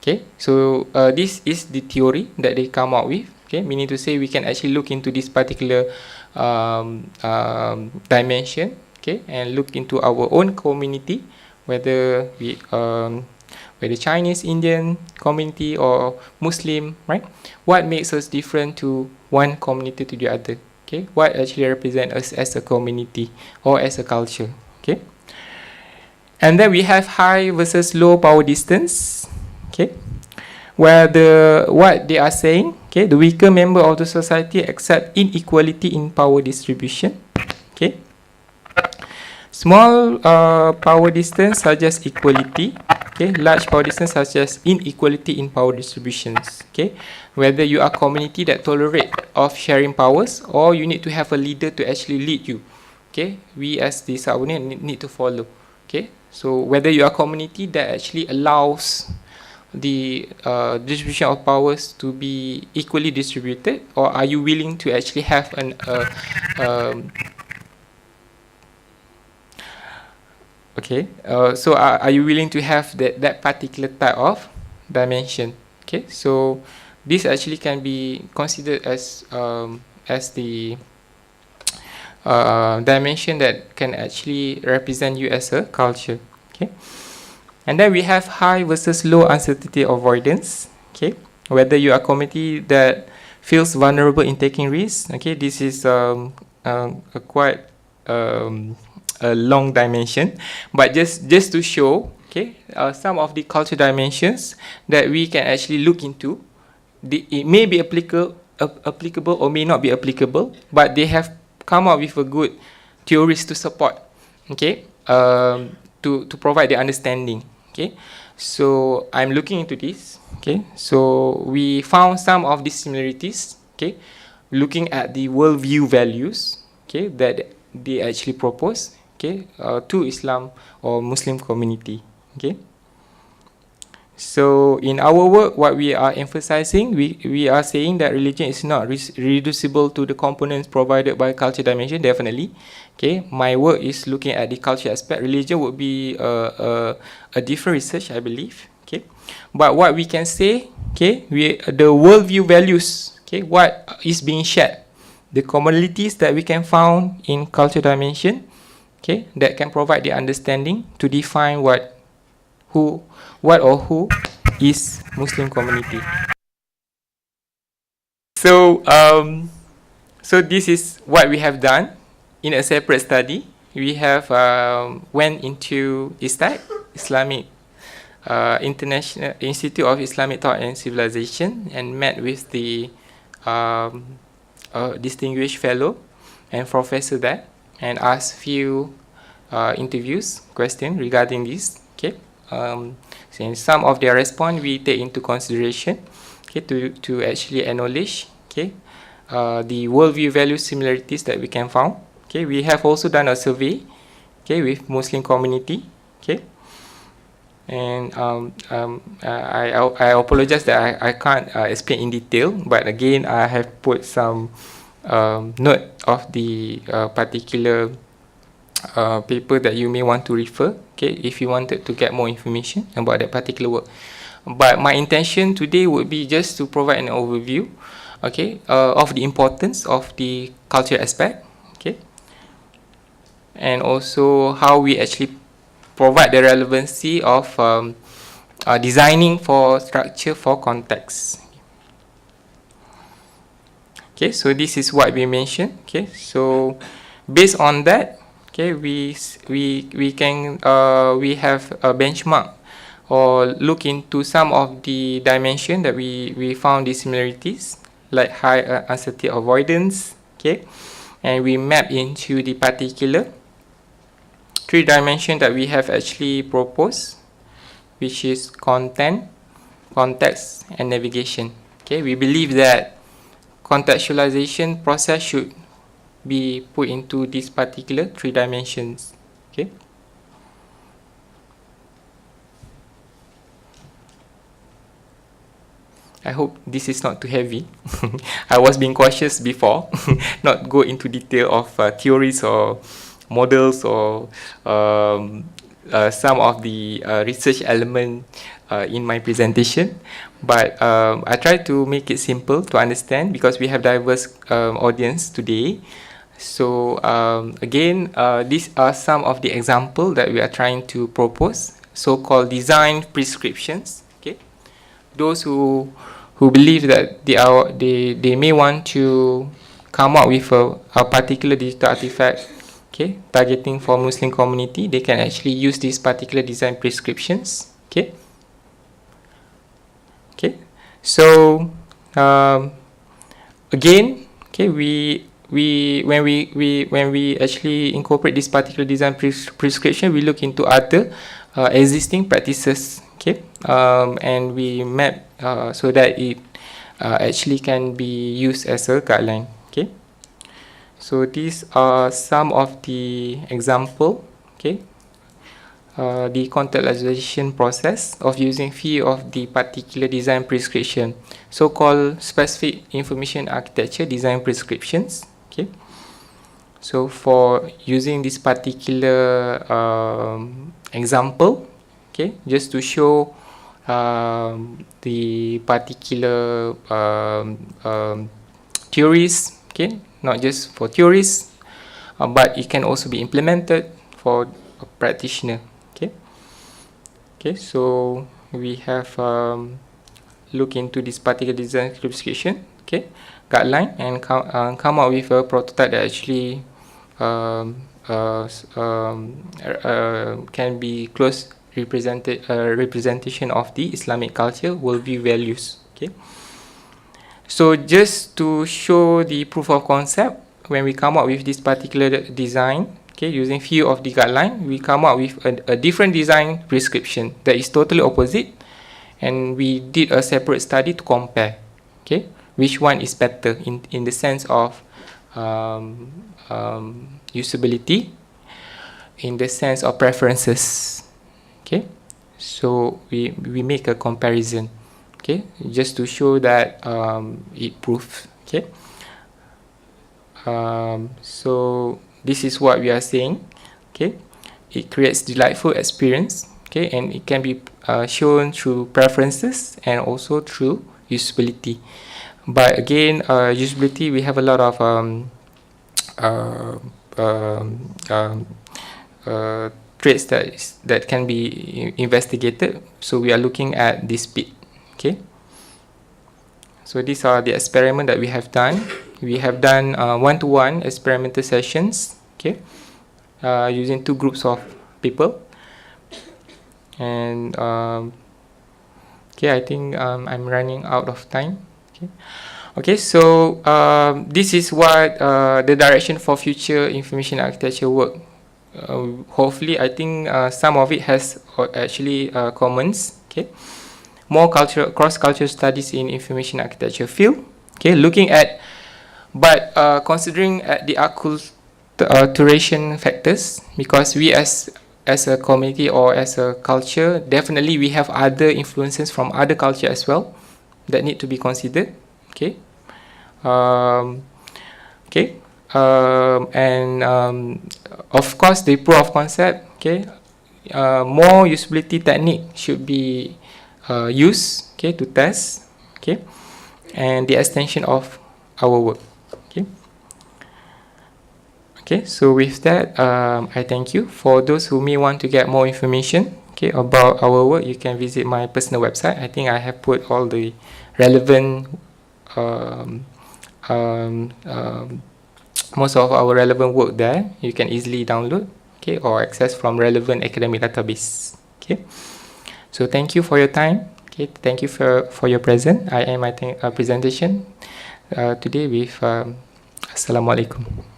Okay, so this is the theory that they come out with. Okay, meaning to say we can actually look into this particular dimension. Okay, and look into our own community, whether whether Chinese, Indian community or Muslim, right? What makes us different to one community to the other? Okay, what actually represent us as a community or as a culture? Okay, and then we have high versus low power distance. Okay, where what they are saying, okay, the weaker member of the society accept inequality in power distribution. Okay, small power distance suggests equality. Okay, large power distance suggests inequality in power distributions. Okay, whether you are a community that tolerate of sharing powers, or you need to have a leader to actually lead you. Okay, we as the subordinate need to follow. Okay, so whether you are a community that actually allows the distribution of powers to be equally distributed, or are you willing to actually have an okay, so are you willing to have that particular type of dimension? Okay, so this actually can be considered as the dimension that can actually represent you as a culture. Okay, and then we have high versus low uncertainty avoidance. Okay, whether you are a community that feels vulnerable in taking risks. Okay, this is a quite a long dimension, but just to show, okay, some of the culture dimensions that we can actually look into. It may be applicable or may not be applicable, but they have come up with a good theories to support, okay, to provide the understanding. Okay, so I'm looking into this. Okay, so we found some of these similarities. Okay, looking at the worldview values, okay, that they actually propose, okay, to Islam or Muslim community. Okay, so in our work, what we are emphasizing, we are saying that religion is not reducible to the components provided by culture dimension. Definitely. Okay, my work is looking at the culture aspect. Religion would be a different research, I believe. Okay, but what we can say, okay, the worldview values, okay, what is being shared, the commonalities that we can found in culture dimension, okay, that can provide the understanding to define what or who is Muslim community. So so this is what we have done in a separate study. We have went into ISTAC, Islamic International Institute of Islamic Thought and Civilization, and met with the distinguished fellow and professor there, and asked few interviews question regarding this. Okay, and some of their response we take into consideration, okay, to actually acknowledge, okay, the worldview value similarities that we can found. Okay, we have also done a survey, okay, with Muslim community. Okay, and I apologize that I can't explain in detail, but again I have put some note of the particular paper that you may want to refer, okay, if you wanted to get more information about that particular work. But my intention today would be just to provide an overview, okay, of the importance of the culture aspect, okay, and also how we actually provide the relevancy of designing for structure for context. Okay, so this is what we mentioned. Okay, so based on that, okay, we have a benchmark or look into some of the dimension that we found the similarities, like high uncertainty avoidance. Okay, and we map into the particular 3 dimensions that we have actually proposed, which is content, context, and navigation. Okay, we believe that contextualization process should be put into these particular 3 dimensions. Okay. I hope this is not too heavy. I was being cautious before, not go into detail of theories or models or some of the research element in my presentation, but I try to make it simple to understand because we have diverse audience today. So again, these are some of the examples that we are trying to propose, so-called design prescriptions. Okay, those who believe that they may want to come up with a particular digital artifact, okay, targeting for Muslim community, they can actually use these particular design prescriptions. Okay. Okay. So again, okay, when we actually incorporate this particular design prescription, we look into other existing practices, okay, and we map so that it actually can be used as a guideline. Okay, so these are some of the example. Okay, the contextualization process of using few of the particular design prescription, so-called specific information architecture design prescriptions. Okay, so for using this particular example, okay, just to show the particular theories, okay, not just for theories, but it can also be implemented for a practitioner. Okay, okay, so we have look into this particular design prescription, okay, guideline, and come up with a prototype that actually can be close representation of the Islamic culture, worldview, values. Okay, so just to show the proof of concept, when we come up with this particular design, okay, using few of the guideline, we come up with a different design prescription that is totally opposite, and we did a separate study to compare, okay, which one is better in the sense of usability, in the sense of preferences. Okay, so we make a comparison, okay, just to show that it proves. Okay, so this is what we are saying. Okay, it creates delightful experience. Okay, and it can be shown through preferences and also through usability. But again, usability, we have a lot of traits that can be investigated. So we are looking at this bit. Okay, so these are the experiments that we have done. We have done one-to-one experimental sessions, okay, using two groups of people. And okay, I think I'm running out of time. Okay, okay, so this is what the direction for future information architecture work. Hopefully, I think some of it has actually comments. Okay, more cross-cultural studies in information architecture field. Okay, looking at, but considering at the acculturation factors, because we as a community or as a culture, definitely we have other influences from other culture as well that need to be considered. Okay, okay, and of course the proof of concept. Okay, more usability technique should be used, okay, to test, okay, and the extension of our work. Okay, okay, so with that, I thank you. For those who may want to get more information, okay, about our work, you can visit my personal website. I think I have put all the relevant most of our relevant work there. You can easily download, okay, or access from relevant academic database. Okay, so thank you for your time. Okay, thank you for your presence. I end my presentation today with Assalamualaikum.